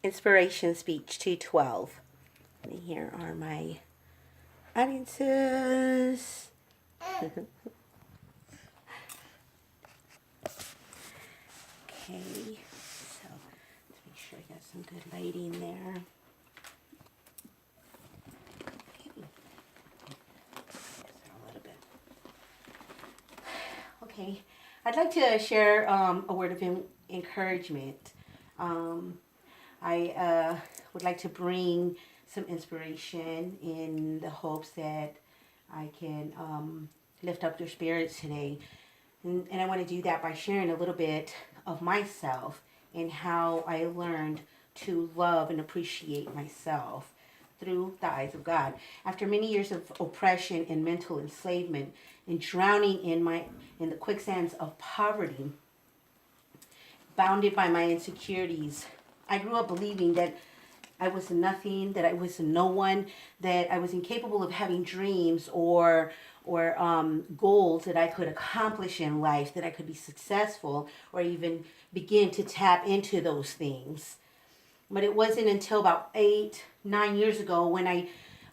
Inspiration Speech 212. And here are my audiences. Okay, so let's make sure I got some good lighting there. Okay, a little bit. Okay, I'd like to share a word of encouragement. I would like to bring some inspiration in the hopes that I can lift up their spirits today. And I want to do that by sharing a little bit of myself and how I learned to love and appreciate myself through the eyes of God. After many years of oppression and mental enslavement and drowning in the quicksands of poverty, bounded by my insecurities, I grew up believing that I was nothing, that I was no one, that I was incapable of having dreams or goals that I could accomplish in life, that I could be successful or even begin to tap into those things. But it wasn't until about 8, 9 years ago when I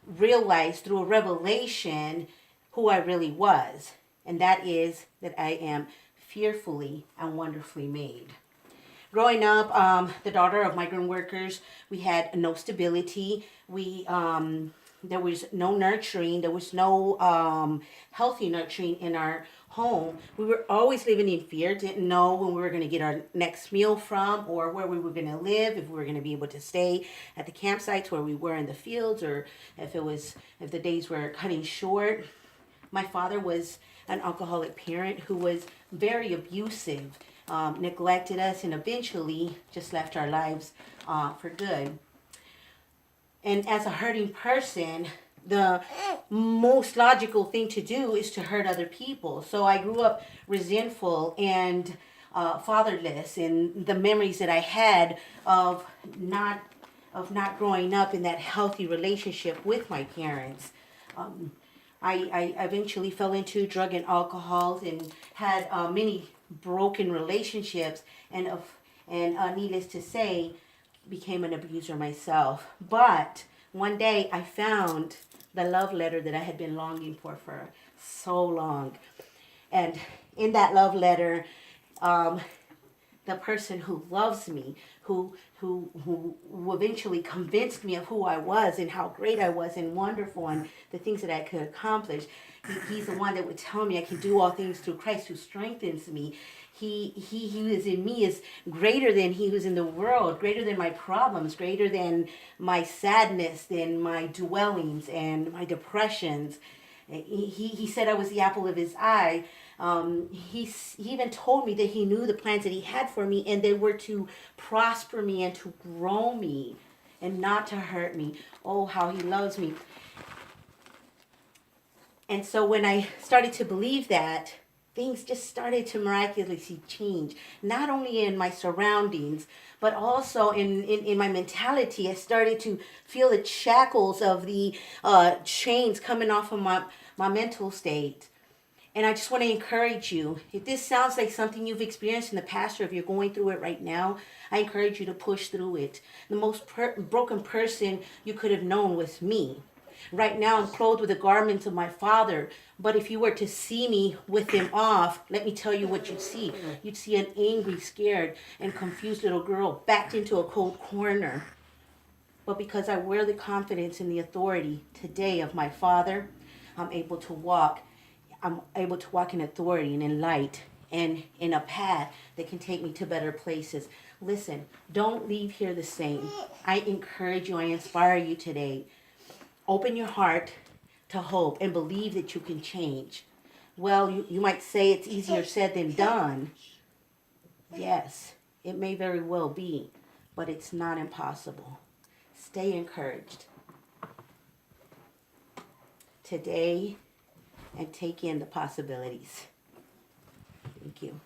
realized through a revelation who I really was. And that is that I am fearfully and wonderfully made. Growing up, the daughter of migrant workers, we had no stability. There was no nurturing. There was no healthy nurturing in our home. We were always living in fear. Didn't know when we were going to get our next meal from, or where we were going to live. If we were going to be able to stay at the campsites where we were in the fields, or if the days were cutting short. My father was an alcoholic parent who was very abusive. Neglected us, and eventually just left our lives for good. And as a hurting person, the most logical thing to do is to hurt other people. So I grew up resentful and fatherless, and the memories that I had of not growing up in that healthy relationship with my parents. I eventually fell into drug and alcohol and had many broken relationships, and needless to say, became an abuser myself. But one day I found the love letter that I had been longing for so long. And in that love letter, the person who loves me, who eventually convinced me of who I was and how great I was and wonderful and the things that I could accomplish. He's the one that would tell me I can do all things through Christ who strengthens me. He who is in me is greater than he who's in the world, greater than my problems, greater than my sadness, than my dwellings and my depressions. He said I was the apple of his eye. He even told me that he knew the plans that he had for me, and they were to prosper me and to grow me and not to hurt me. Oh, how he loves me. And so when I started to believe that, things just started to miraculously change, not only in my surroundings, but also in my mentality. I started to feel the shackles of the chains coming off of my mental state. And I just want to encourage you, if this sounds like something you've experienced in the past, or if you're going through it right now, I encourage you to push through it. The most broken person you could have known was me. Right now, I'm clothed with the garments of my father. But if you were to see me with them off, let me tell you what you'd see. You'd see an angry, scared, and confused little girl backed into a cold corner. But because I wear the confidence and the authority today of my father, I'm able to walk. I'm able to walk in authority and in light and in a path that can take me to better places. Listen, don't leave here the same. I encourage you, I inspire you today. Open your heart to hope and believe that you can change. Well, you might say it's easier said than done. Yes, it may very well be, but it's not impossible. Stay encouraged today and take in the possibilities. Thank you.